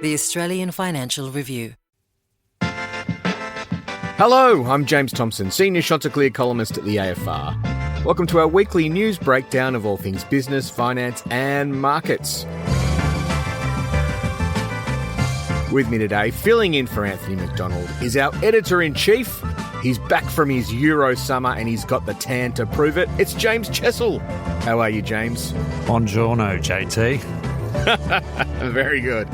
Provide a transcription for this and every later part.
The Australian Financial Review. Hello, I'm James Thomson, Senior Chanticleer columnist at the AFR. Welcome to our weekly news breakdown of all things business, finance and markets. With me today, filling in for Anthony McDonald, is our Editor-in-Chief. He's back from his Euro summer and he's got the tan to prove it. It's James Chessell. How are you, James? Buongiorno, JT. Very good.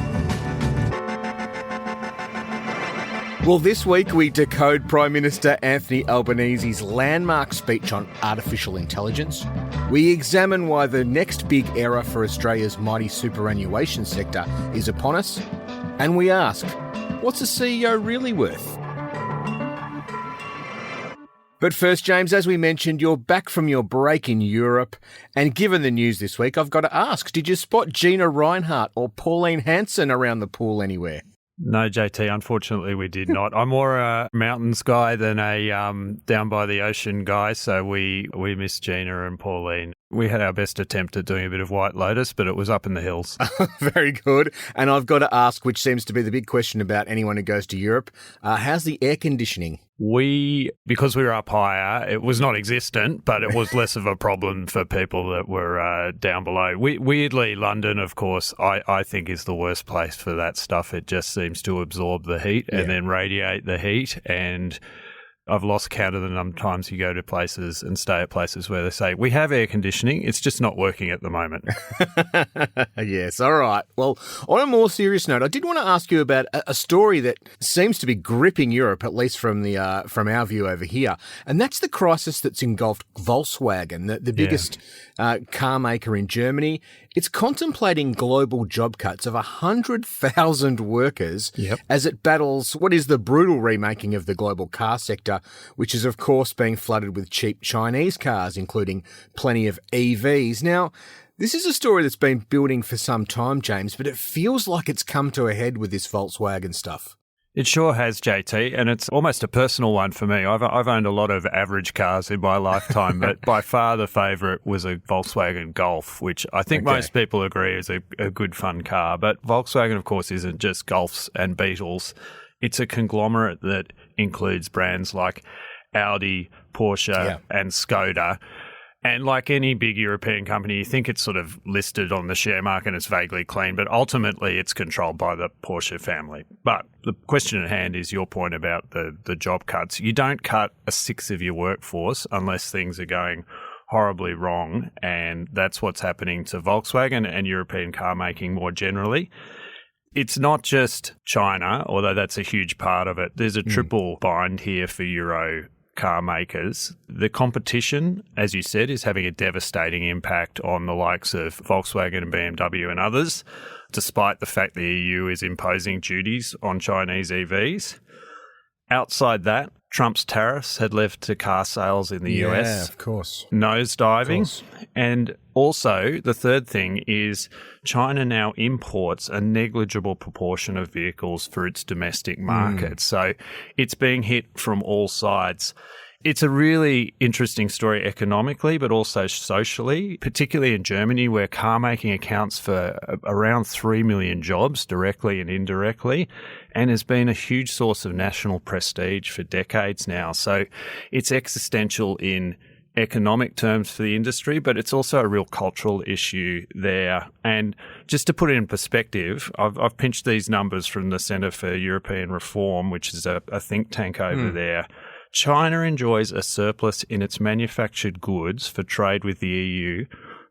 Well, this week we decode Prime Minister Anthony Albanese's landmark speech on artificial intelligence. We examine why the next big era for Australia's mighty superannuation sector is upon us. And we ask, what's a CEO really worth? But first, James, as we mentioned, you're back from your break in Europe. And given the news this week, I've got to ask, did you spot Gina Reinhardt or Pauline Hanson around the pool anywhere? No, JT, unfortunately we did not. I'm more a mountains guy than a down by the ocean guy, so we missed Gina and Pauline. We had our best attempt at doing a bit of White Lotus, but it was up in the hills. Very good. And I've got to ask, which seems to be the big question about anyone who goes to Europe, how's the air conditioning? Because we were up higher, it was not existent, but it was less of a problem for people that were down below. Weirdly, London, of course, I think is the worst place for that stuff. It just seems to absorb the heat and then radiate the heat. And I've lost count of the number of times you go to places and stay at places where they say, we have air conditioning, it's just not working at the moment. Yes, all right. Well, on a more serious note, I did want to ask you about a story that seems to be gripping Europe, at least from our view over here, and that's the crisis that's engulfed Volkswagen, the biggest car maker in Germany. It's contemplating global job cuts of 100,000 workers as it battles what is the brutal remaking of the global car sector, which is, of course, being flooded with cheap Chinese cars, including plenty of EVs. Now, this is a story that's been building for some time, James, but it feels like it's come to a head with this Volkswagen stuff. It sure has, JT, and it's almost a personal one for me. I've owned a lot of average cars in my lifetime, but by far the favourite was a Volkswagen Golf, which I think most people agree is a good, fun car. But Volkswagen, of course, isn't just Golfs and Beetles. It's a conglomerate that includes brands like Audi, Porsche and Skoda. And like any big European company, you think it's sort of listed on the share market and it's vaguely clean, but ultimately it's controlled by the Porsche family. But the question at hand is your point about the job cuts. You don't cut a sixth of your workforce unless things are going horribly wrong, and that's what's happening to Volkswagen and European car making more generally. It's not just China, although that's a huge part of it. There's a triple bind here for Euro car makers. The competition, as you said, is having a devastating impact on the likes of Volkswagen and BMW and others, despite the fact the EU is imposing duties on Chinese EVs. Outside that, Trump's tariffs had led to car sales in the US. Of course. Nosediving. And also, the third thing is China now imports a negligible proportion of vehicles for its domestic market. So it's being hit from all sides. It's a really interesting story economically, but also socially, particularly in Germany, where car making accounts for around 3 million jobs directly and indirectly, and has been a huge source of national prestige for decades now. So it's existential in economic terms for the industry, but it's also a real cultural issue there. And just to put it in perspective, I've pinched these numbers from the Centre for European Reform, which is a think tank over there. China enjoys a surplus in its manufactured goods for trade with the EU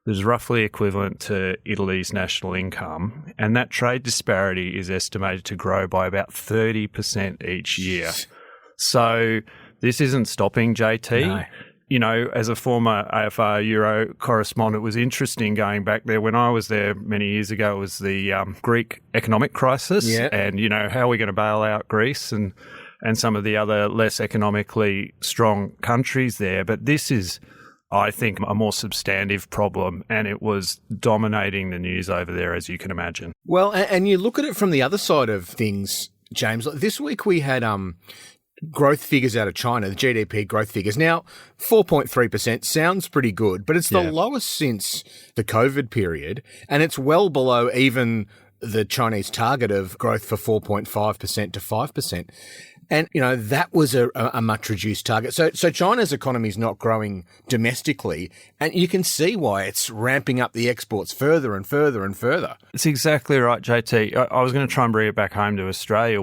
that is roughly equivalent to Italy's national income, and that trade disparity is estimated to grow by about 30% each year. So this isn't stopping, JT. No. You know, as a former AFR Euro correspondent, it was interesting going back there. When I was there many years ago, it was the Greek economic crisis. And, you know, how are we going to bail out Greece and some of the other less economically strong countries there? But this is, I think, a more substantive problem, and it was dominating the news over there, as you can imagine. Well, and you look at it from the other side of things, James. This week we had growth figures out of China, the GDP growth figures. Now, 4.3% sounds pretty good, but it's the lowest since the COVID period, and it's well below even the Chinese target of growth for 4.5% to 5%. And, that was a much reduced target. So China's economy is not growing domestically, and you can see why it's ramping up the exports further and further and further. It's exactly right, JT. I was going to try and bring it back home to Australia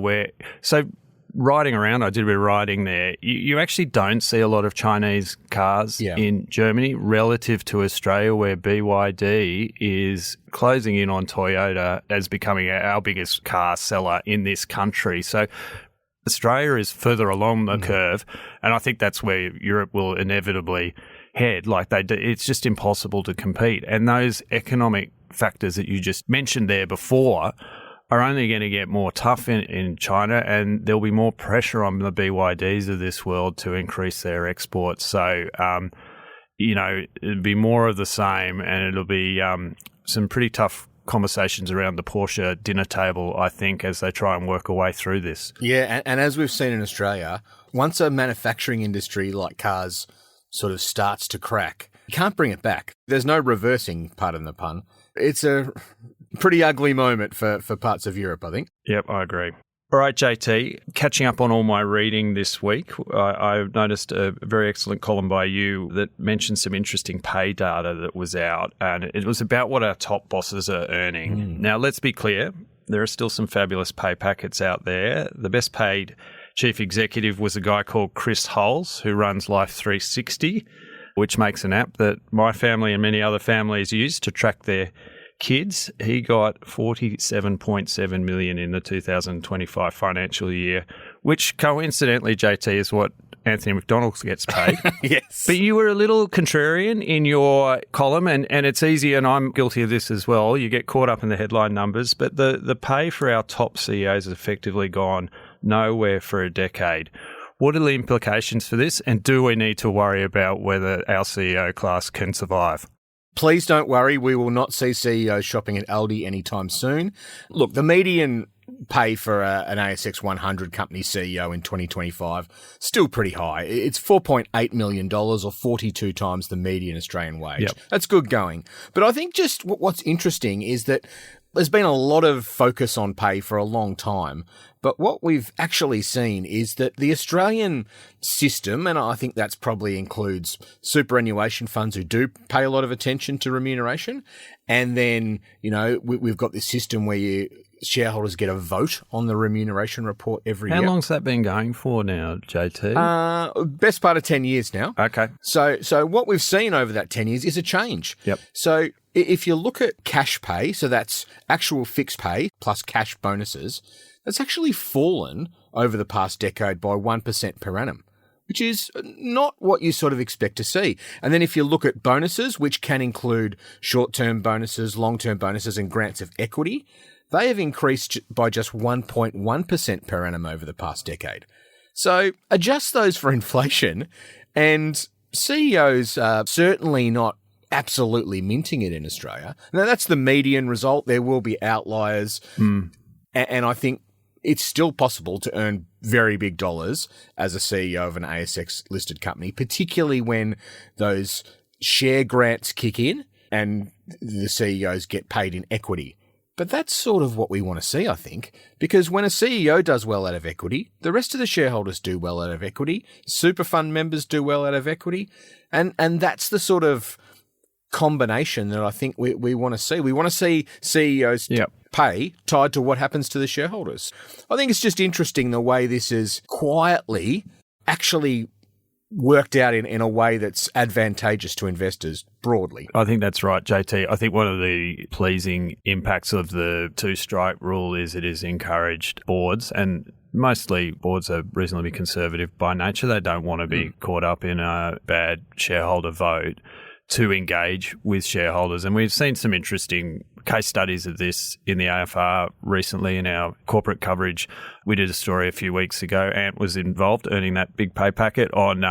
riding around, I did a bit of riding there. You actually don't see a lot of Chinese cars in Germany relative to Australia, where BYD is closing in on Toyota as becoming our biggest car seller in this country. So Australia is further along the curve, and I think that's where Europe will inevitably head. It's just impossible to compete. And those economic factors that you just mentioned there before are only going to get more tough in China, and there'll be more pressure on the BYDs of this world to increase their exports. So, it'll be more of the same, and it'll be some pretty tough conversations around the Porsche dinner table, I think, as they try and work a way through this. Yeah, and as we've seen in Australia, once a manufacturing industry like cars sort of starts to crack, you can't bring it back. There's no reversing, pardon the pun. It's a pretty ugly moment for parts of Europe, I think. Yep, I agree. All right, JT, catching up on all my reading this week, I noticed a very excellent column by you that mentioned some interesting pay data that was out, and it was about what our top bosses are earning. Now, let's be clear, there are still some fabulous pay packets out there. The best paid chief executive was a guy called Chris Hulls, who runs Life 360, which makes an app that my family and many other families use to track their kids. He got $47.7 million in the 2025 financial year, which coincidentally, JT, is what Anthony McDonald gets paid. Yes. But you were a little contrarian in your column, and it's easy, and I'm guilty of this as well. You get caught up in the headline numbers, but the pay for our top CEOs has effectively gone nowhere for a decade. What are the implications for this, and do we need to worry about whether our CEO class can survive? Please don't worry, we will not see CEOs shopping at Aldi anytime soon. Look, the median pay for an ASX 100 company CEO in 2025 still pretty high. It's $4.8 million, or 42 times the median Australian wage. Yep. That's good going. But I think just what's interesting is that there's been a lot of focus on pay for a long time, but what we've actually seen is that the Australian system, and I think that's probably includes superannuation funds who do pay a lot of attention to remuneration, and then, we've got this system where shareholders get a vote on the remuneration report every year. How long's that been going for now, JT? Best part of 10 years now. Okay. So what we've seen over that 10 years is a change. Yep. So if you look at cash pay, so that's actual fixed pay plus cash bonuses, that's actually fallen over the past decade by 1% per annum, which is not what you sort of expect to see. And then if you look at bonuses, which can include short-term bonuses, long-term bonuses, and grants of equity, they have increased by just 1.1% per annum over the past decade. So adjust those for inflation, and CEOs are certainly not absolutely minting it in Australia. Now, that's the median result. There will be outliers. And I think it's still possible to earn very big dollars as a CEO of an ASX-listed company, particularly when those share grants kick in and the CEOs get paid in equity. But that's sort of what we want to see, I think, because when a CEO does well out of equity, the rest of the shareholders do well out of equity, super fund members do well out of equity, and that's the sort of combination that I think we want to see. We want to see CEOs pay tied to what happens to the shareholders. I think it's just interesting the way this is quietly actually worked out in a way that's advantageous to investors broadly. I think that's right, JT. I think one of the pleasing impacts of the two-strike rule is it has encouraged boards, and mostly boards are reasonably conservative by nature. They don't want to be caught up in a bad shareholder vote, to engage with shareholders. And we've seen some interesting case studies of this in the AFR recently in our corporate coverage. We did a story a few weeks ago. Ant was involved, earning that big pay packet on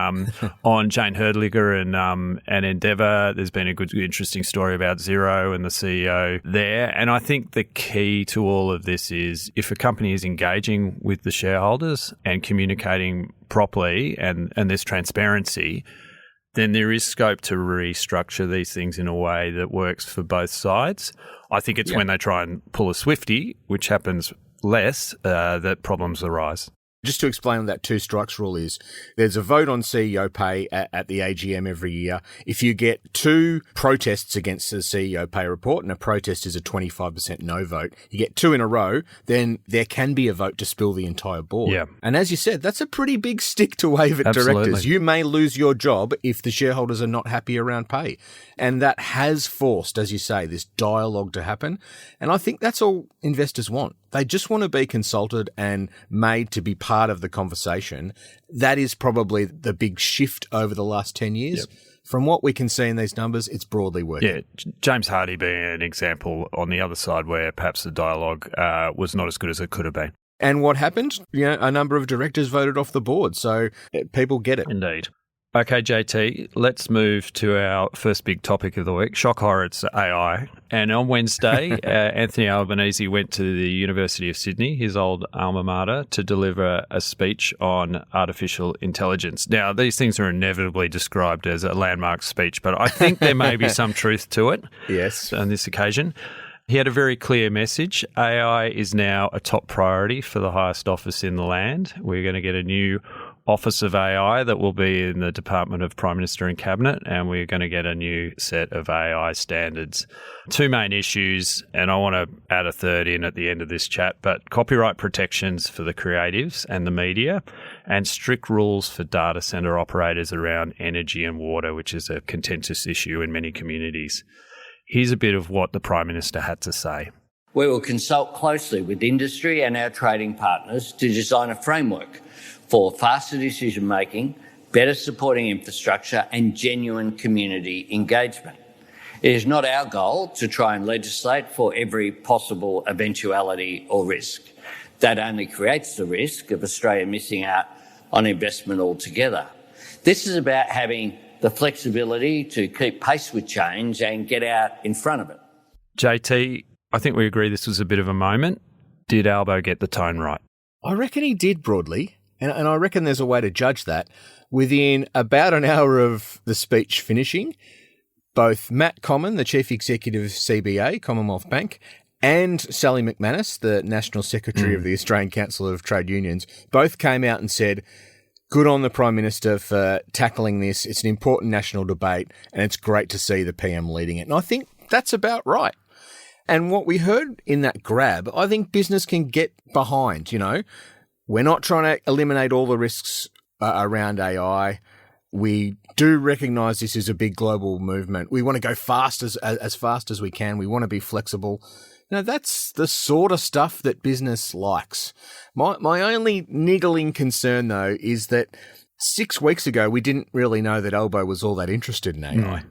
on Jane Herdliger and Endeavour. There's been a good, interesting story about Xero and the CEO there. And I think the key to all of this is if a company is engaging with the shareholders and communicating properly and there's transparency, then there is scope to restructure these things in a way that works for both sides. I think it's when they try and pull a Swiftie, which happens less, that problems arise. Just to explain what that two-strikes rule is, there's a vote on CEO pay at the AGM every year. If you get 2 protests against the CEO pay report, and a protest is a 25% no vote, you get 2 in a row, then there can be a vote to spill the entire board. Yeah. And as you said, that's a pretty big stick to wave at directors. You may lose your job if the shareholders are not happy around pay. And that has forced, as you say, this dialogue to happen. And I think that's all investors want. They just want to be consulted and made to be part of the conversation. That is probably the big shift over the last 10 years. Yep. From what we can see in these numbers, it's broadly working. Yeah, James Hardie being an example on the other side where perhaps the dialogue was not as good as it could have been. And what happened? A number of directors voted off the board, so people get it. Indeed. Okay, JT, let's move to our first big topic of the week. Shock horror, it's AI. And on Wednesday, Anthony Albanese went to the University of Sydney, his old alma mater, to deliver a speech on artificial intelligence. Now, these things are inevitably described as a landmark speech, but I think there may be some truth to it. Yes. On this occasion. He had a very clear message. AI is now a top priority for the highest office in the land. We're going to get a new Office of AI that will be in the Department of Prime Minister and Cabinet, and we're going to get a new set of AI standards. 2 main issues, and I want to add a third in at the end of this chat, but copyright protections for the creatives and the media, and strict rules for data centre operators around energy and water, which is a contentious issue in many communities. Here's a bit of what the Prime Minister had to say. We will consult closely with industry and our trading partners to design a framework for faster decision-making, better supporting infrastructure and genuine community engagement. It is not our goal to try and legislate for every possible eventuality or risk. That only creates the risk of Australia missing out on investment altogether. This is about having the flexibility to keep pace with change and get out in front of it. JT, I think we agree this was a bit of a moment. Did Albo get the tone right? I reckon he did broadly. And I reckon there's a way to judge that. Within about an hour of the speech finishing, both Matt Comyn, the Chief Executive of CBA, Commonwealth Bank, and Sally McManus, the National Secretary of the Australian Council of Trade Unions, both came out and said, good on the Prime Minister for tackling this. It's an important national debate, and it's great to see the PM leading it. And I think that's about right. And what we heard in that grab, I think business can get behind, We're not trying to eliminate all the risks around AI. We do recognise this is a big global movement. We want to go fast as fast as we can. We want to be flexible. That's the sort of stuff that business likes. My only niggling concern, though, is that 6 weeks ago, we didn't really know that Albo was all that interested in AI.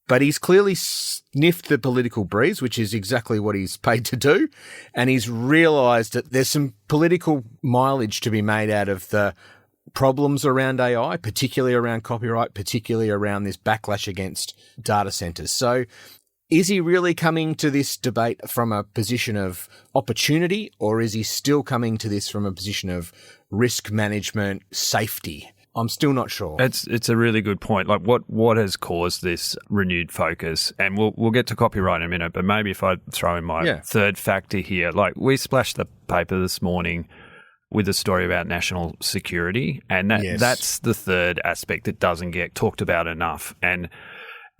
But he's clearly sniffed the political breeze, which is exactly what he's paid to do. And he's realised that there's some political mileage to be made out of the problems around AI, particularly around copyright, particularly around this backlash against data centres. So is he really coming to this debate from a position of opportunity, or is he still coming to this from a position of risk management, safety? I'm still not sure. It's a really good point. Like what has caused this renewed focus? And we'll get to copyright in a minute, but maybe if I throw in my third factor here, like we splashed the paper this morning with a story about national security, and that's the third aspect that doesn't get talked about enough. And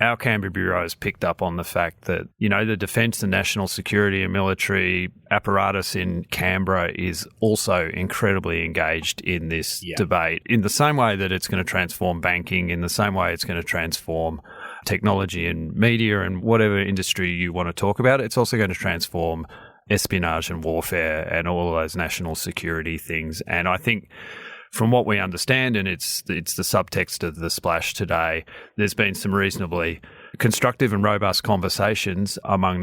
our Canberra Bureau has picked up on the fact that, the defence and national security and military apparatus in Canberra is also incredibly engaged in this debate, in the same way that it's going to transform banking, in the same way it's going to transform technology and media and whatever industry you want to talk about. It's also going to transform espionage and warfare and all of those national security things. And I think from what we understand, and it's the subtext of the splash today, there's been some reasonably constructive and robust conversations among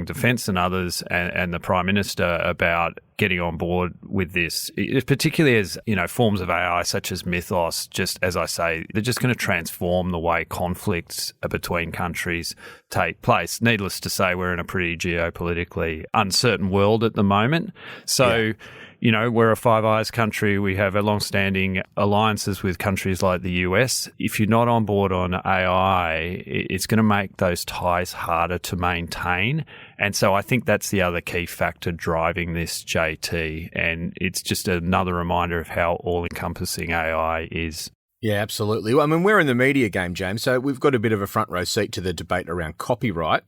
defence and others and the Prime Minister about getting on board with this, particularly as, forms of AI such as Mythos, just as I say, they're just going to transform the way conflicts between countries take place. Needless to say, we're in a pretty geopolitically uncertain world at the moment. So we're a Five Eyes country. We have a long-standing alliances with countries like the US. If you're not on board on AI, it's going to make those ties harder to maintain. And so I think that's the other key factor driving this, JT. And it's just another reminder of how all-encompassing AI is. Yeah, absolutely. Well, I mean, we're in the media game, James, so we've got a bit of a front row seat to the debate around copyright.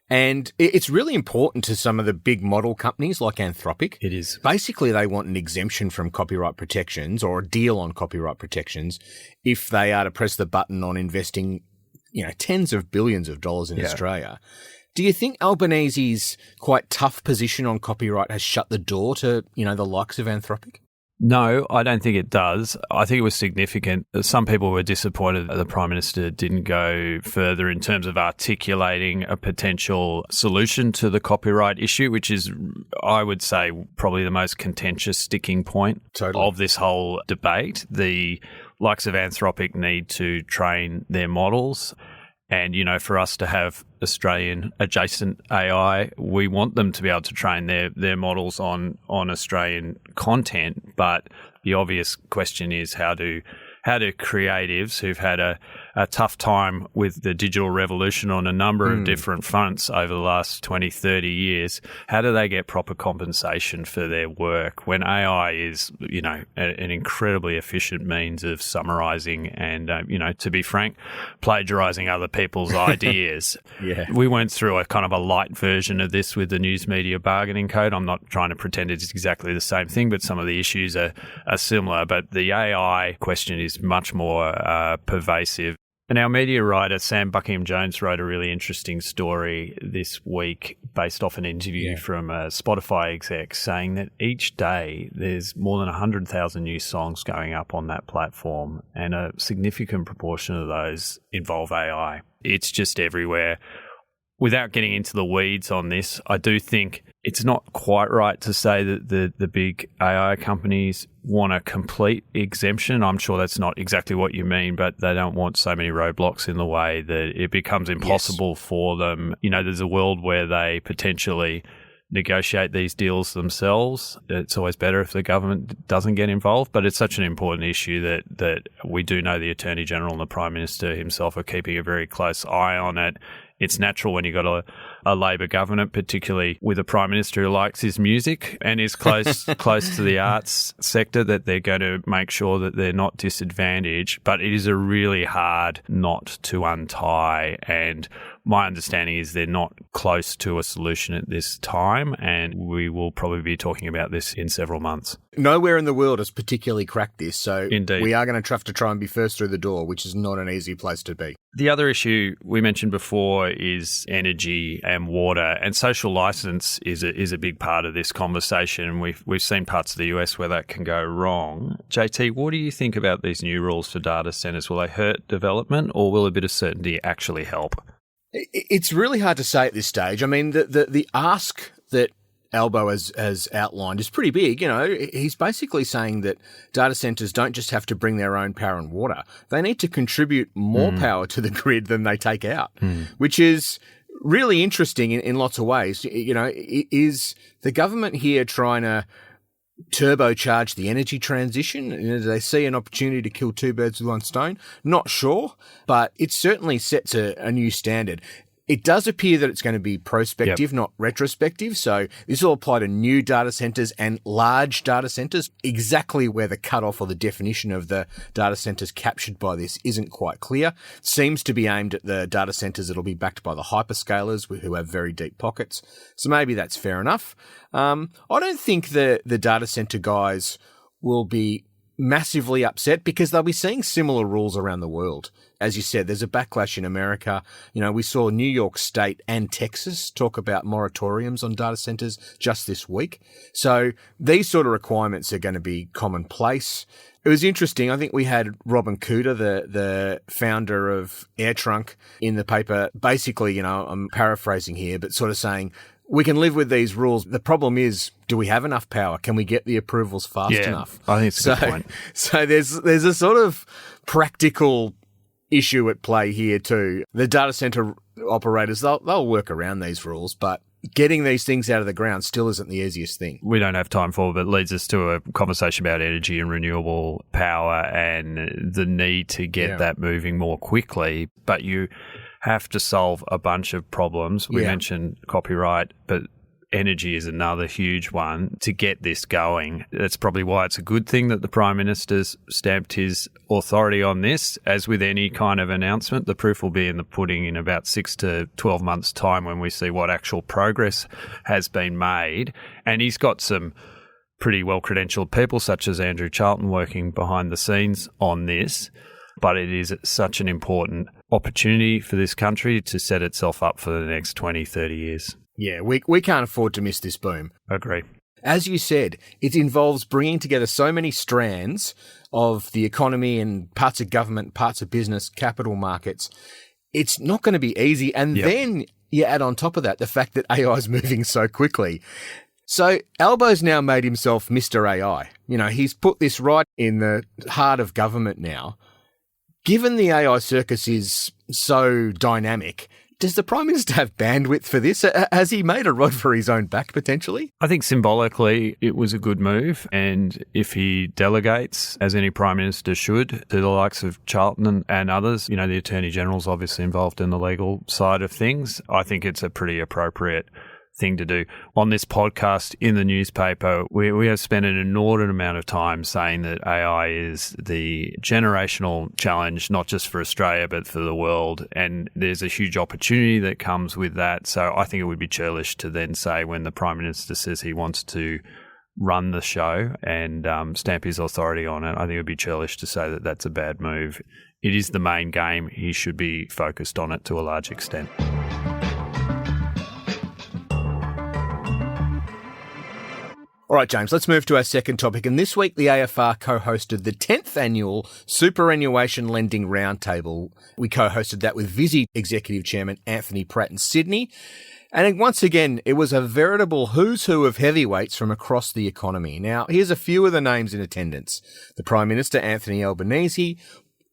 And it's really important to some of the big model companies like Anthropic. It is. Basically, they want an exemption from copyright protections or a deal on copyright protections if they are to press the button on investing, tens of billions of dollars in Australia. Do you think Albanese's quite tough position on copyright has shut the door to, the likes of Anthropic? No, I don't think it does. I think it was significant. Some people were disappointed that the Prime Minister didn't go further in terms of articulating a potential solution to the copyright issue, which is, I would say, probably the most contentious sticking point of this whole debate. The likes of Anthropic need to train their models. And, for us to have Australian adjacent AI, we want them to be able to train their models on Australian content. But the obvious question is how do creatives who've had a tough time with the digital revolution on a number of different fronts over the last 20, 30 years, how do they get proper compensation for their work when AI is, an incredibly efficient means of summarising and, to be frank, plagiarising other people's ideas? Yeah. We went through a kind of a light version of this with the News Media Bargaining Code. I'm not trying to pretend it's exactly the same thing, but some of the issues are similar. But the AI question is much more pervasive. And our media writer, Sam Buckingham-Jones, wrote a really interesting story this week based off an interview from a Spotify exec saying that each day there's more than 100,000 new songs going up on that platform, and a significant proportion of those involve AI. It's just everywhere. Without getting into the weeds on this, I do think it's not quite right to say that the big AI companies want a complete exemption. I'm sure that's not exactly what you mean, but they don't want so many roadblocks in the way that it becomes impossible for them. There's a world where they potentially negotiate these deals themselves. It's always better if the government doesn't get involved, but it's such an important issue that we do know the Attorney General and the Prime Minister himself are keeping a very close eye on it. It's natural when you've got a Labor government, particularly with a Prime Minister who likes his music and is close to the arts sector, that they're going to make sure that they're not disadvantaged. But it is a really hard knot to untie, and my understanding is they're not close to a solution at this time, and we will probably be talking about this in several months. Nowhere in the world has particularly cracked this, so Indeed. We are going to have to try and be first through the door, which is not an easy place to be. The other issue we mentioned before is energy and water, and social license is a big part of this conversation. We've seen parts of the US where that can go wrong. JT, what do you think about these new rules for data centres? Will they hurt development, or will a bit of certainty actually help? It's really hard to say at this stage. I mean, the ask that Albo has outlined is pretty big. He's basically saying that data centres don't just have to bring their own power and water. They need to contribute more power to the grid than they take out, which is really interesting in lots of ways. Is the government here trying to turbocharge the energy transition? Do they see an opportunity to kill two birds with one stone? Not sure, but it certainly sets a new standard. It does appear that it's going to be prospective, not retrospective. So this will apply to new data centres and large data centres. Exactly where the cutoff or the definition of the data centres captured by this isn't quite clear. It seems to be aimed at the data centres that will be backed by the hyperscalers who have very deep pockets. So maybe that's fair enough. I don't think the data centre guys will be massively upset because they'll be seeing similar rules around the world. As you said, there's a backlash in America. We saw New York State and Texas talk about moratoriums on data centers just this week. So these sort of requirements are going to be commonplace. It was interesting. I think we had Robin Cooter, the founder of AirTrunk, in the paper. Basically, I'm paraphrasing here, but sort of saying, we can live with these rules. The problem is, do we have enough power? Can we get the approvals fast enough? I think it's a good point. So there's a sort of practical issue at play here too. The data center operators, they'll work around these rules, but getting these things out of the ground still isn't the easiest thing. We don't have time for it, but it leads us to a conversation about energy and renewable power and the need to get that moving more quickly. But you have to solve a bunch of problems. We mentioned copyright, but energy is another huge one to get this going. That's probably why it's a good thing that the Prime Minister's stamped his authority on this. As with any kind of announcement, the proof will be in the pudding in about 6 to 12 months' time when we see what actual progress has been made. And he's got some pretty well-credentialed people, such as Andrew Charlton, working behind the scenes on this. But it is such an important opportunity for this country to set itself up for the next 20, 30 years. Yeah, we can't afford to miss this boom. Agree. As you said, it involves bringing together so many strands of the economy and parts of government, parts of business, capital markets. It's not going to be easy. And then you add on top of that the fact that AI is moving so quickly. So Albo's now made himself Mr. AI. You know, he's put this right in the heart of government now. Given the AI circus is so dynamic, does the Prime Minister have bandwidth for this? Has he made a rod for his own back, potentially? I think symbolically it was a good move. And if he delegates, as any Prime Minister should, to the likes of Charlton and others, you know, the Attorney General's obviously involved in the legal side of things, I think it's a pretty appropriate thing to do. On this podcast, in the newspaper, we have spent an inordinate amount of time saying that AI is the generational challenge, not just for Australia, but for the world. And there's a huge opportunity that comes with that. So I think it would be churlish to then say, when the Prime Minister says he wants to run the show and stamp his authority on it, I think it would be churlish to say that that's a bad move. It is the main game. He should be focused on it to a large extent. All right, James, let's move to our second topic. And this week, the AFR co-hosted the 10th annual Superannuation Lending Roundtable. We co-hosted that with Visy Executive Chairman Anthony Pratt in Sydney. And once again, it was a veritable who's who of heavyweights from across the economy. Now, here's a few of the names in attendance. The Prime Minister Anthony Albanese,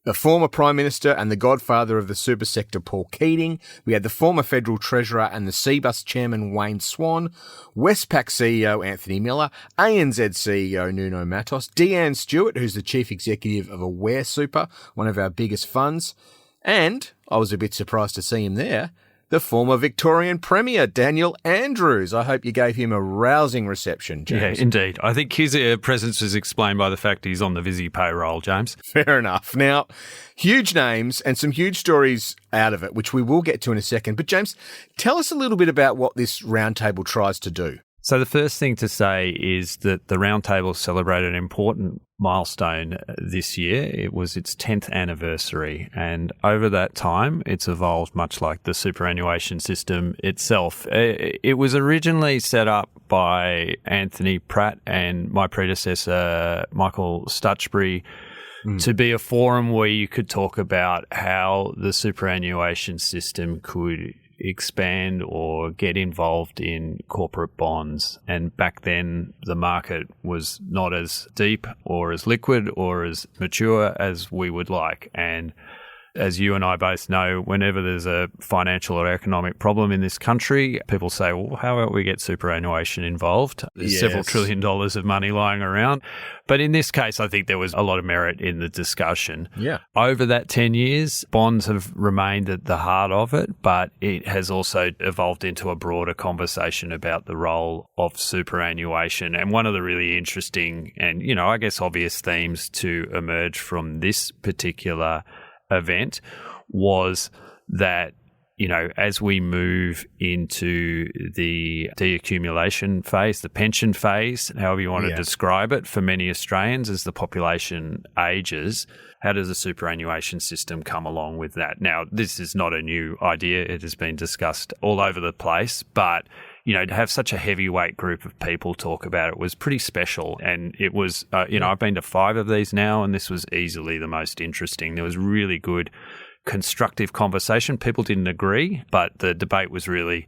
the former Prime Minister and the godfather of the super sector, Paul Keating. We had the former Federal Treasurer and the Cbus Chairman, Wayne Swan, Westpac CEO, Anthony Miller, ANZ CEO, Nuno Matos, Deanne Stewart, who's the Chief Executive of Aware Super, one of our biggest funds. And I was a bit surprised to see him there, the former Victorian Premier, Daniel Andrews. I hope you gave him a rousing reception, James. Yeah, indeed. I think his presence is explained by the fact he's on the Visy payroll, James. Fair enough. Now, huge names and some huge stories out of it, which we will get to in a second. But James, tell us a little bit about what this roundtable tries to do. So the first thing to say is that the roundtable celebrated an important milestone this year. It was its 10th anniversary, and over that time, it's evolved much like the superannuation system itself. It was originally set up by Anthony Pratt and my predecessor, Michael Stutchbury, to be a forum where you could talk about how the superannuation system could expand or get involved in corporate bonds. And back then, the market was not as deep or as liquid or as mature as we would like. And as you and I both know, whenever there's a financial or economic problem in this country, people say, well, how about we get superannuation involved? There's several $1 trillion of money lying around. But in this case, I think there was a lot of merit in the discussion. Yeah. Over that 10 years, bonds have remained at the heart of it, but it has also evolved into a broader conversation about the role of superannuation. And one of the really interesting and, you know, I guess obvious themes to emerge from this particular event was that, you know, as we move into the deaccumulation phase, the pension phase, however you want to describe it, for many Australians as the population ages, how does the superannuation system come along with that? Now, this is not a new idea. It has been discussed all over the place, but you know, to have such a heavyweight group of people talk about it was pretty special. And it was, you know, I've been to 5 of these now, and this was easily the most interesting. There was really good, constructive conversation. People didn't agree, but the debate was really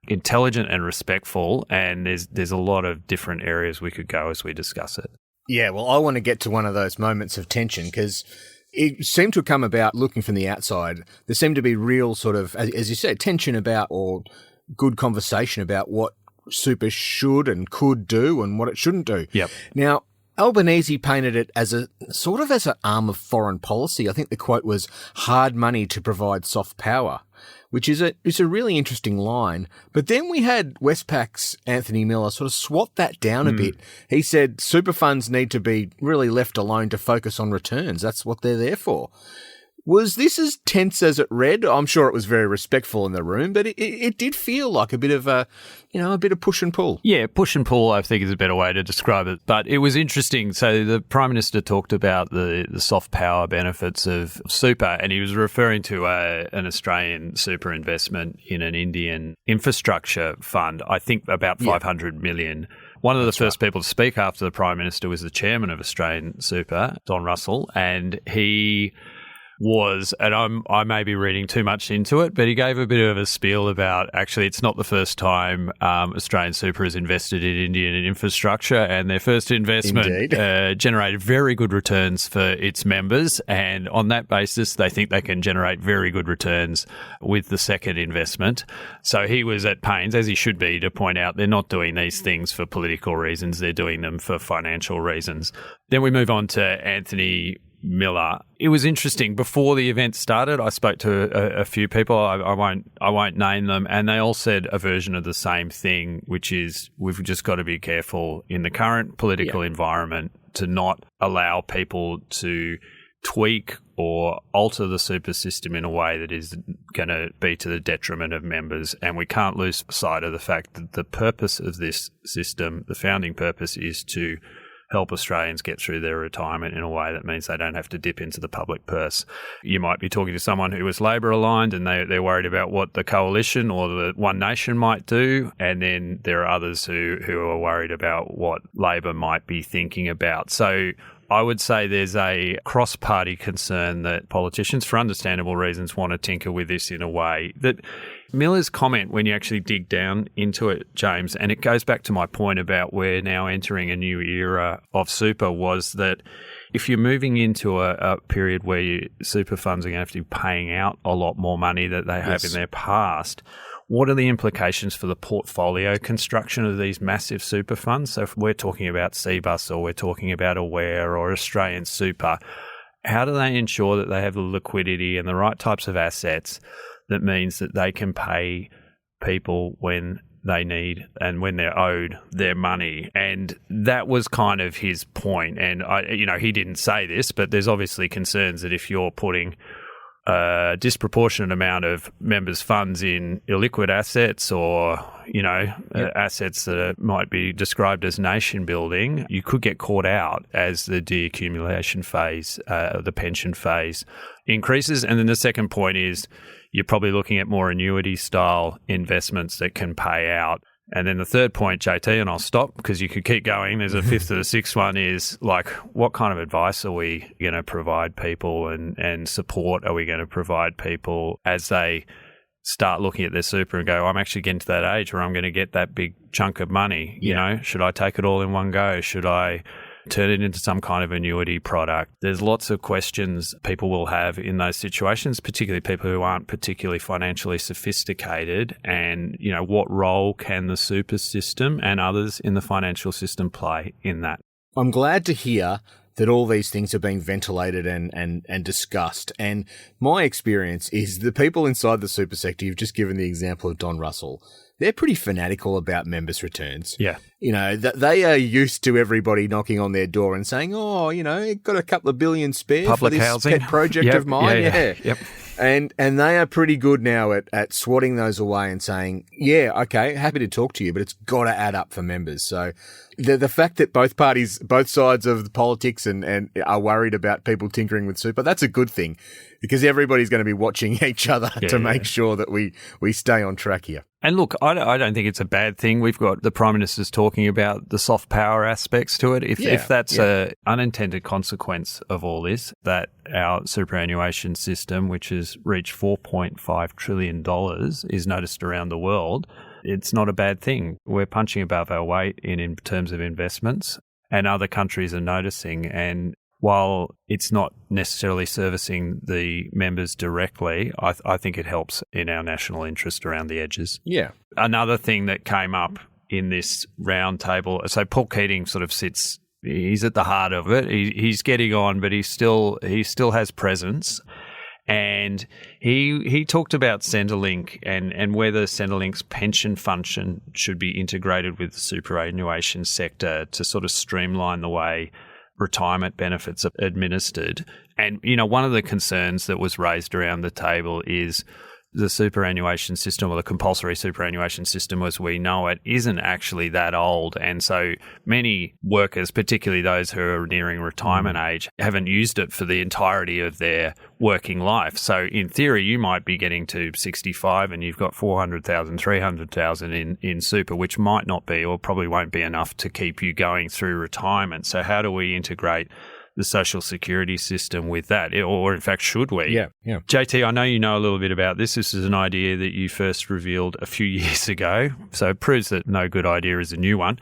intelligent and respectful. And there's a lot of different areas we could go as we discuss it. Yeah, well, I want to get to one of those moments of tension because it seemed to come about looking from the outside. There seemed to be real sort of, as you said, tension about or good conversation about what super should and could do and what it shouldn't do. Yep. Now, Albanese painted it as an arm of foreign policy. I think the quote was hard money to provide soft power, which is a really interesting line. But then we had Westpac's Anthony Miller sort of swap that down a bit. He said super funds need to be really left alone to focus on returns. That's what they're there for. Was this as tense as it read? I'm sure it was very respectful in the room, but it did feel like a bit of push and pull. Yeah, push and pull, I think, is a better way to describe it. But it was interesting. So the Prime Minister talked about the soft power benefits of super, and he was referring to an Australian super investment in an Indian infrastructure fund, I think about 500 million. One of the first people to speak after the Prime Minister was the chairman of Australian Super, Don Russell, and he was, and I may be reading too much into it, but he gave a bit of a spiel about actually it's not the first time Australian Super has invested in Indian infrastructure, and their first investment generated very good returns for its members, and on that basis they think they can generate very good returns with the second investment. So he was at pains, as he should be, to point out they're not doing these things for political reasons, they're doing them for financial reasons. Then we move on to Anthony Miller. It was interesting. Before the event started, I spoke to a few people. I won't name them, and they all said a version of the same thing, which is we've just got to be careful in the current political environment to not allow people to tweak or alter the super system in a way that is going to be to the detriment of members. And we can't lose sight of the fact that the purpose of this system, the founding purpose, is to help Australians get through their retirement in a way that means they don't have to dip into the public purse. You might be talking to someone who is Labor aligned and they're worried about what the coalition or the One Nation might do, and then there are others who are worried about what Labor might be thinking about. So I would say there's a cross-party concern that politicians, for understandable reasons, want to tinker with this in a way that Miller's comment, when you actually dig down into it, James, and it goes back to my point about we're now entering a new era of super, was that if you're moving into a period where super funds are going to have to be paying out a lot more money that they have in their past, what are the implications for the portfolio construction of these massive super funds? So if we're talking about CBUS or we're talking about Aware or Australian Super, how do they ensure that they have the liquidity and the right types of assets that means that they can pay people when they need and when they're owed their money? And that was kind of his point. And he didn't say this, but there's obviously concerns that if you're putting a disproportionate amount of members' funds in illiquid assets or, assets that might be described as nation building, you could get caught out as the deaccumulation phase, the pension phase increases. And then the second point is you're probably looking at more annuity style investments that can pay out. And then the third point, JT, and I'll stop because you could keep going. There's a fifth or the sixth one is like, what kind of advice are we going to provide people and support are we going to provide people as they start looking at their super and go, I'm actually getting to that age where I'm going to get that big chunk of money. Should I take it all in one go? Should I turn it into some kind of annuity product? There's lots of questions people will have in those situations, particularly people who aren't particularly financially sophisticated. And, what role can the super system and others in the financial system play in that? I'm glad to hear that all these things are being ventilated and discussed. And my experience is the people inside the super sector, you've just given the example of Don Russell, they're pretty fanatical about members' returns. Yeah. They are used to everybody knocking on their door and saying, got a couple of billion spare public for this housing pet project of mine. Yeah. Yep. And they are pretty good now at swatting those away and saying, okay, happy to talk to you, but it's got to add up for members. So the fact that both sides of the politics and are worried about people tinkering with super, that's a good thing because everybody's going to be watching each other to make sure that we stay on track here. And look, I don't think it's a bad thing. We've got the Prime Minister's talking about the soft power aspects to it. If that's an unintended consequence of all this, that our superannuation system, which has reached $4.5 trillion, is noticed around the world, it's not a bad thing. We're punching above our weight in terms of investments, and other countries are noticing. And while it's not necessarily servicing the members directly, I think it helps in our national interest around the edges. Yeah. Another thing that came up in this round table, so Paul Keating sort of sits, he's at the heart of it. He's getting on, but he still has presence. And he talked about Centrelink and whether Centrelink's pension function should be integrated with the superannuation sector to sort of streamline the way retirement benefits are administered. And, one of the concerns that was raised around the table is the superannuation system, or the compulsory superannuation system as we know it, isn't actually that old. And so many workers, particularly those who are nearing retirement age, haven't used it for the entirety of their working life. So in theory, you might be getting to 65 and you've got 400,000, 300,000 in super, which might not be, or probably won't be enough to keep you going through retirement. So how do we integrate the social security system with that? Or in fact, should we? Yeah. JT, I know you know a little bit about this. This is an idea that you first revealed a few years ago. So it proves that no good idea is a new one.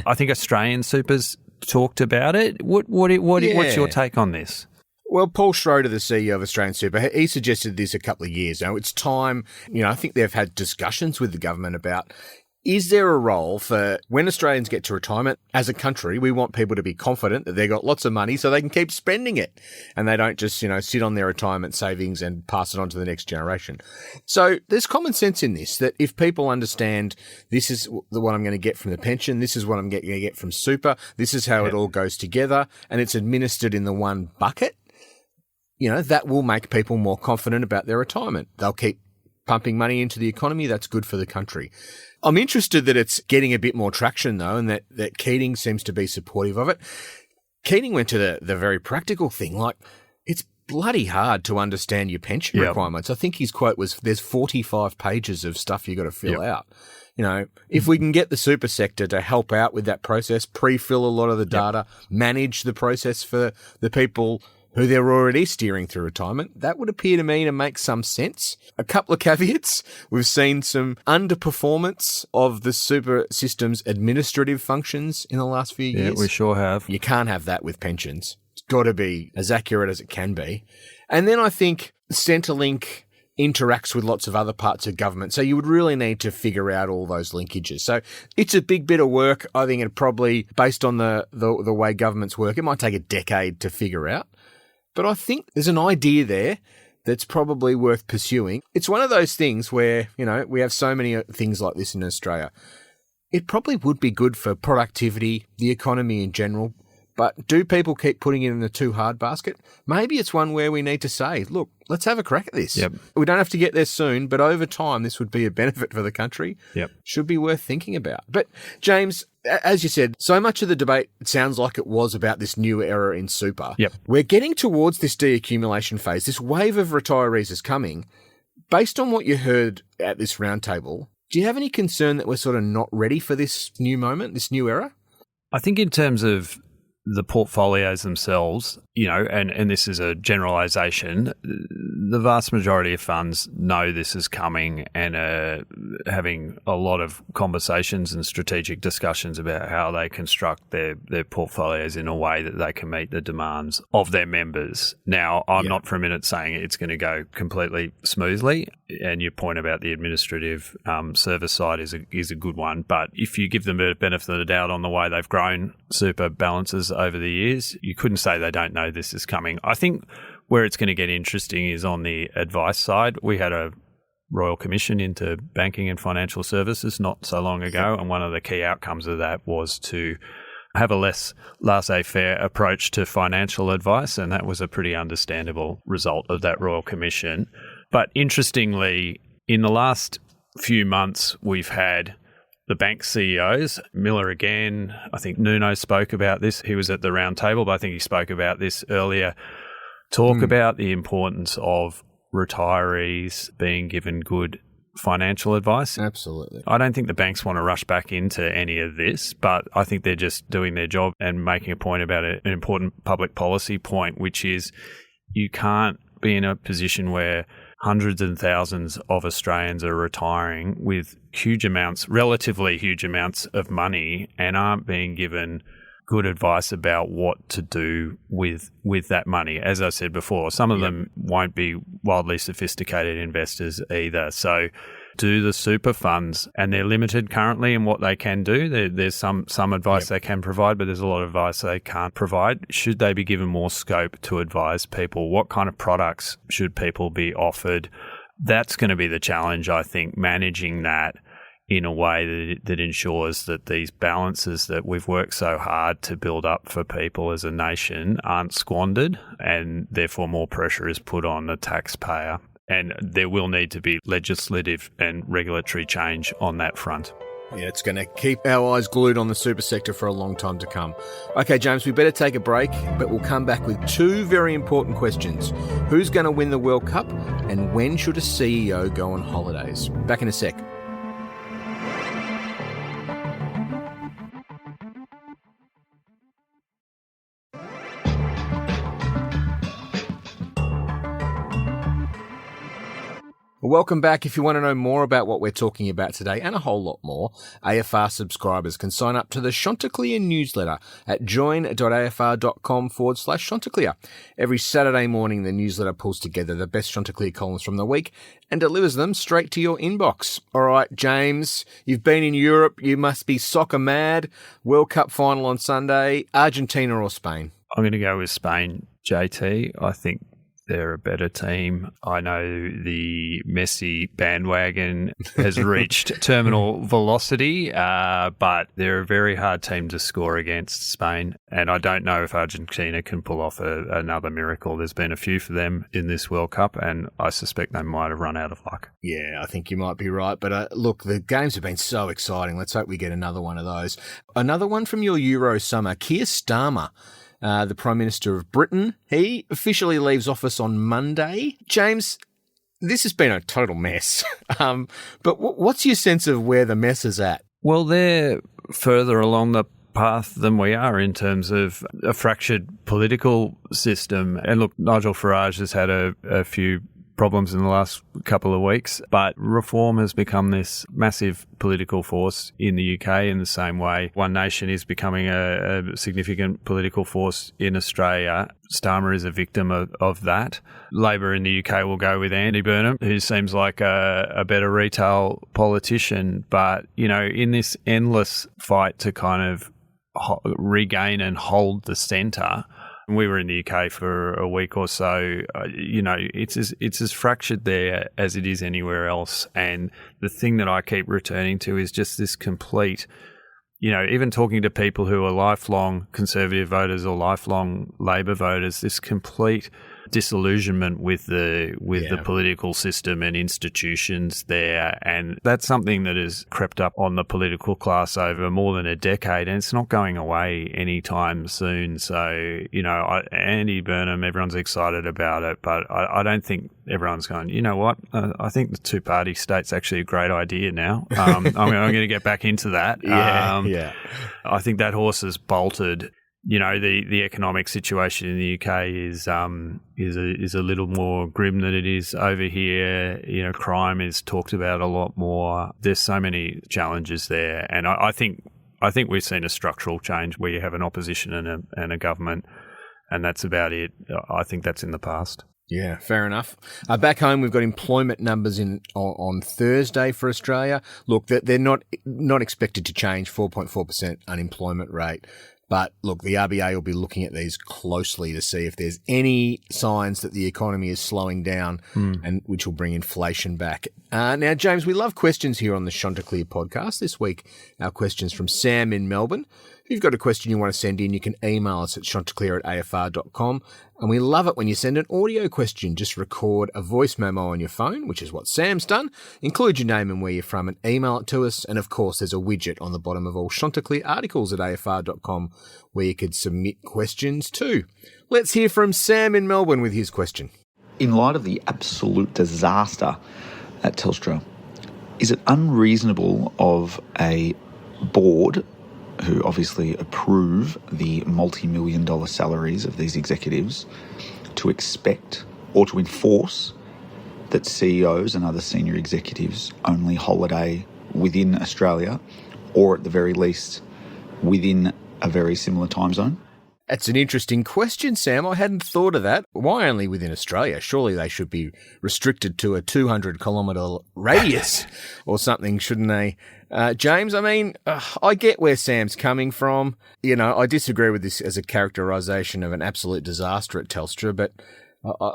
I think Australian Super's talked about it. What's your take on this? Well, Paul Schroeder, the CEO of Australian Super, he suggested this a couple of years ago. It's time, I think they've had discussions with the government about, is there a role for when Australians get to retirement? As a country, we want people to be confident that they've got lots of money so they can keep spending it and they don't just, sit on their retirement savings and pass it on to the next generation. So there's common sense in this, that if people understand this is what I'm going to get from the pension, this is what I'm going to get from super, this is how it all goes together, and it's administered in the one bucket, that will make people more confident about their retirement. They'll keep pumping money into the economy. That's good for the country. I'm interested that it's getting a bit more traction, though, and that Keating seems to be supportive of it. Keating went to the very practical thing, like, it's bloody hard to understand your pension requirements. I think his quote was, there's 45 pages of stuff you got to fill out. If we can get the super sector to help out with that process, pre-fill a lot of the data, manage the process for the people who they're already steering through retirement, that would appear to me to make some sense. A couple of caveats. We've seen some underperformance of the super system's administrative functions in the last few years. Yeah, we sure have. You can't have that with pensions. It's got to be as accurate as it can be. And then I think Centrelink interacts with lots of other parts of government. So you would really need to figure out all those linkages. So it's a big bit of work. I think it probably, based on the way governments work, it might take a decade to figure out. But I think there's an idea there that's probably worth pursuing. It's one of those things where, we have so many things like this in Australia. It probably would be good for productivity, the economy in general. But do people keep putting it in the too hard basket? Maybe it's one where we need to say, look, let's have a crack at this. Yep. We don't have to get there soon, but over time, this would be a benefit for the country. Yep. Should be worth thinking about. But James, as you said, so much of the debate, it sounds like it was about this new era in super. Yep. We're getting towards this deaccumulation phase. This wave of retirees is coming. Based on what you heard at this roundtable, do you have any concern that we're sort of not ready for this new moment, this new era? I think in terms of the portfolios themselves, and this is a generalisation, the vast majority of funds know this is coming and are having a lot of conversations and strategic discussions about how they construct their portfolios in a way that they can meet the demands of their members. Now, I'm not for a minute saying it's going to go completely smoothly, and your point about the administrative service side is a good one, but if you give them a benefit of the doubt on the way they've grown super balances over the years, you couldn't say they don't know this is coming. I think where it's going to get interesting is on the advice side. We had a Royal Commission into banking and financial services not so long ago, and one of the key outcomes of that was to have a less laissez-faire approach to financial advice, and that was a pretty understandable result of that Royal Commission. But interestingly, in the last few months, we've had the bank CEOs, Miller again, I think Nuno spoke about this. He was at the round table, but I think he spoke about this earlier. Talk about the importance of retirees being given good financial advice. Absolutely. I don't think the banks want to rush back into any of this, but I think they're just doing their job and making a point about an important public policy point, which is you can't be in a position where hundreds and thousands of Australians are retiring with relatively huge amounts of money and aren't being given good advice about what to do with that money. As I said before, some of them won't be wildly sophisticated investors either. So do the super funds, and they're limited currently in what they can do. There's some advice they can provide, but there's a lot of advice they can't provide. Should they be given more scope to advise people? What kind of products should people be offered? That's going to be the challenge, I think, managing that in a way that ensures that these balances that we've worked so hard to build up for people as a nation aren't squandered, and therefore more pressure is put on the taxpayer. And there will need to be legislative and regulatory change on that front. Yeah, it's going to keep our eyes glued on the super sector for a long time to come. Okay, James, we better take a break, but we'll come back with two very important questions. Who's going to win the World Cup, and when should a CEO go on holidays? Back in a sec. Welcome back. If you want to know more about what we're talking about today and a whole lot more, AFR subscribers can sign up to the Chanticleer newsletter at join.afr.com/Chanticleer. Every Saturday morning, the newsletter pulls together the best Chanticleer columns from the week and delivers them straight to your inbox. All right, James, you've been in Europe. You must be soccer mad. World Cup final on Sunday. Argentina or Spain? I'm going to go with Spain, JT. I think they're a better team. I know the Messi bandwagon has reached terminal velocity, but they're a very hard team to score against, Spain. And I don't know if Argentina can pull off another miracle. There's been a few for them in this World Cup, and I suspect they might have run out of luck. Yeah, I think you might be right. But look, the games have been so exciting. Let's hope we get another one of those. Another one from your Euro summer, Keir Starmer. The Prime Minister of Britain. He officially leaves office on Monday. James, this has been a total mess. But what's your sense of where the mess is at? Well, they're further along the path than we are in terms of a fractured political system. And look, Nigel Farage has had a few problems in the last couple of weeks, but reform has become this massive political force in the UK in the same way One Nation is becoming a significant political force in Australia. Starmer is a victim of that. Labor in the UK will go with Andy Burnham, who seems like a better retail politician, but, you know, in this endless fight to kind of regain and hold the centre. We were in the UK for a week or so. You know, it's as fractured there as it is anywhere else. And the thing that I keep returning to is just this complete, you know, even talking to people who are lifelong Conservative voters or lifelong Labor voters, this complete disillusionment with the political system and institutions there. And that's something that has crept up on the political class over more than a decade, and it's not going away anytime soon. So, you know, Andy Burnham, everyone's excited about it, but I don't think everyone's going, you know what, I think the two-party state's actually a great idea now. I'm going to get back into that. Yeah. I think that horse has bolted. You know, the economic situation in the UK is a little more grim than it is over here. You know, crime is talked about a lot more. There's so many challenges there, and I think we've seen a structural change where you have an opposition and a government, and that's about it. I think that's in the past. Yeah, fair enough. Back home, we've got employment numbers on Thursday for Australia. Look, they're not expected to change, 4.4% unemployment rate. But look, the RBA will be looking at these closely to see if there's any signs that the economy is slowing down, and which will bring inflation back. Now, James, we love questions here on the Chanticleer podcast. This week, our question's from Sam in Melbourne. If you've got a question you want to send in, you can email us at chanticleer@afr.com. And we love it when you send an audio question. Just record a voice memo on your phone, which is what Sam's done. Include your name and where you're from and email it to us. And of course, there's a widget on the bottom of all Chanticleer articles at afr.com where you could submit questions too. Let's hear from Sam in Melbourne with his question. In light of the absolute disaster at Telstra, is it unreasonable of a board who obviously approve the multi-million-dollar salaries of these executives to expect or to enforce that CEOs and other senior executives only holiday within Australia, or at the very least within a very similar time zone? That's an interesting question, Sam. I hadn't thought of that. Why only within Australia? Surely they should be restricted to a 200-kilometre radius or something, shouldn't they? James, I mean, I get where Sam's coming from. You know, I disagree with this as a characterisation of an absolute disaster at Telstra, but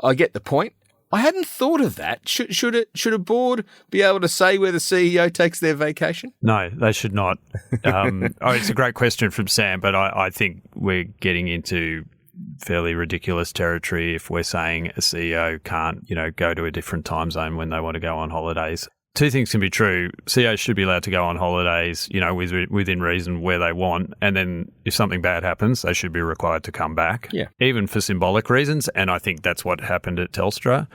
I get the point. I hadn't thought of that. Should a board be able to say where the CEO takes their vacation? No, they should not. It's a great question from Sam, but I think we're getting into fairly ridiculous territory if we're saying a CEO can't, go to a different time zone when they want to go on holidays. Two things can be true. CEOs should be allowed to go on holidays, within reason where they want. And then if something bad happens, they should be required to come back, even for symbolic reasons. And I think that's what happened at Telstra.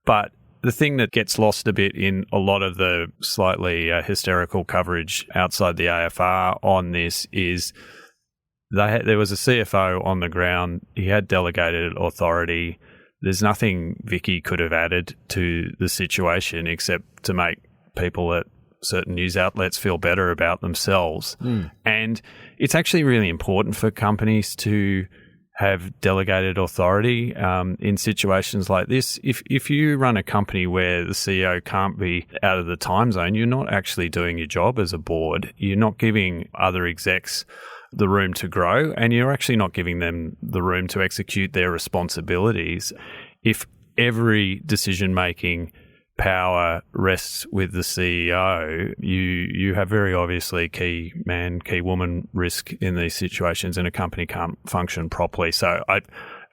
But the thing that gets lost a bit in a lot of the slightly hysterical coverage outside the AFR on this is there was a CFO on the ground. He had delegated authority. There's nothing Vicky could have added to the situation except to make people at certain news outlets feel better about themselves. And it's actually really important for companies to have delegated authority in situations like this. If you run a company where the CEO can't be out of the time zone, you're not actually doing your job as a board. You're not giving other execs the room to grow, and you're actually not giving them the room to execute their responsibilities. If every decision-making power rests with the CEO, you have very obviously key man, key woman risk in these situations, and a company can't function properly. So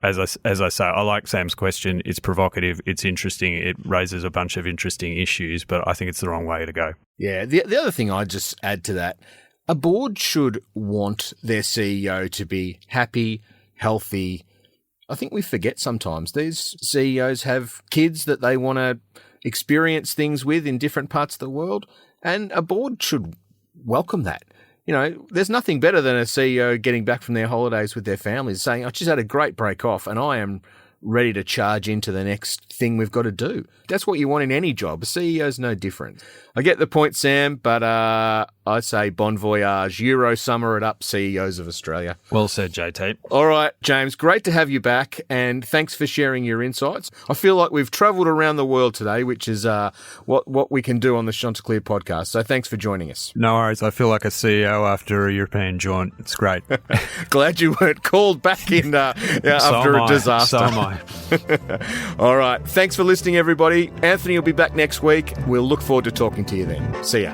as I say, I like Sam's question. It's provocative. It's interesting. It raises a bunch of interesting issues, but I think it's the wrong way to go. Yeah. The other thing I'd just add to that, a board should want their CEO to be happy, healthy. I think we forget sometimes these CEOs have kids that they want to experience things with in different parts of the world, and a board should welcome that. There's nothing better than a CEO getting back from their holidays with their families saying, I just had a great break off and I am ready to charge into the next thing we've got to do. That's what you want in any job. A CEO's no different. I get the point, Sam, but I say bon voyage, Euro summer it up, CEOs of Australia. Well said, JT. All right, James, great to have you back, and thanks for sharing your insights. I feel like we've travelled around the world today, which is what we can do on the Chanticleer podcast. So thanks for joining us. No worries. I feel like a CEO after a European jaunt. It's great. Glad you weren't called back in after a disaster. So am I. All right. Thanks for listening, everybody. Anthony will be back next week. We'll look forward to talking to you then. See ya.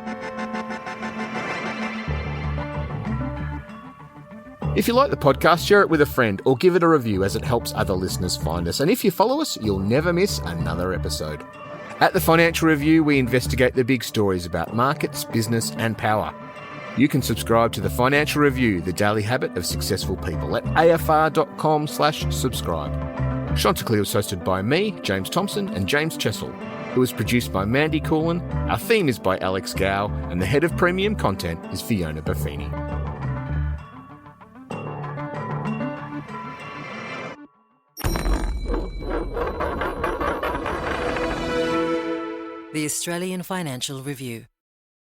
If you like the podcast, share it with a friend or give it a review as it helps other listeners find us. And if you follow us, you'll never miss another episode. At The Financial Review, we investigate the big stories about markets, business and power. You can subscribe to The Financial Review, the daily habit of successful people, at afr.com/subscribe. Chanticleer was hosted by me, James Thomson, and James Chessell. It was produced by Mandy Coolin. Our theme is by Alex Gow, and the head of premium content is Fiona Buffini. The Australian Financial Review.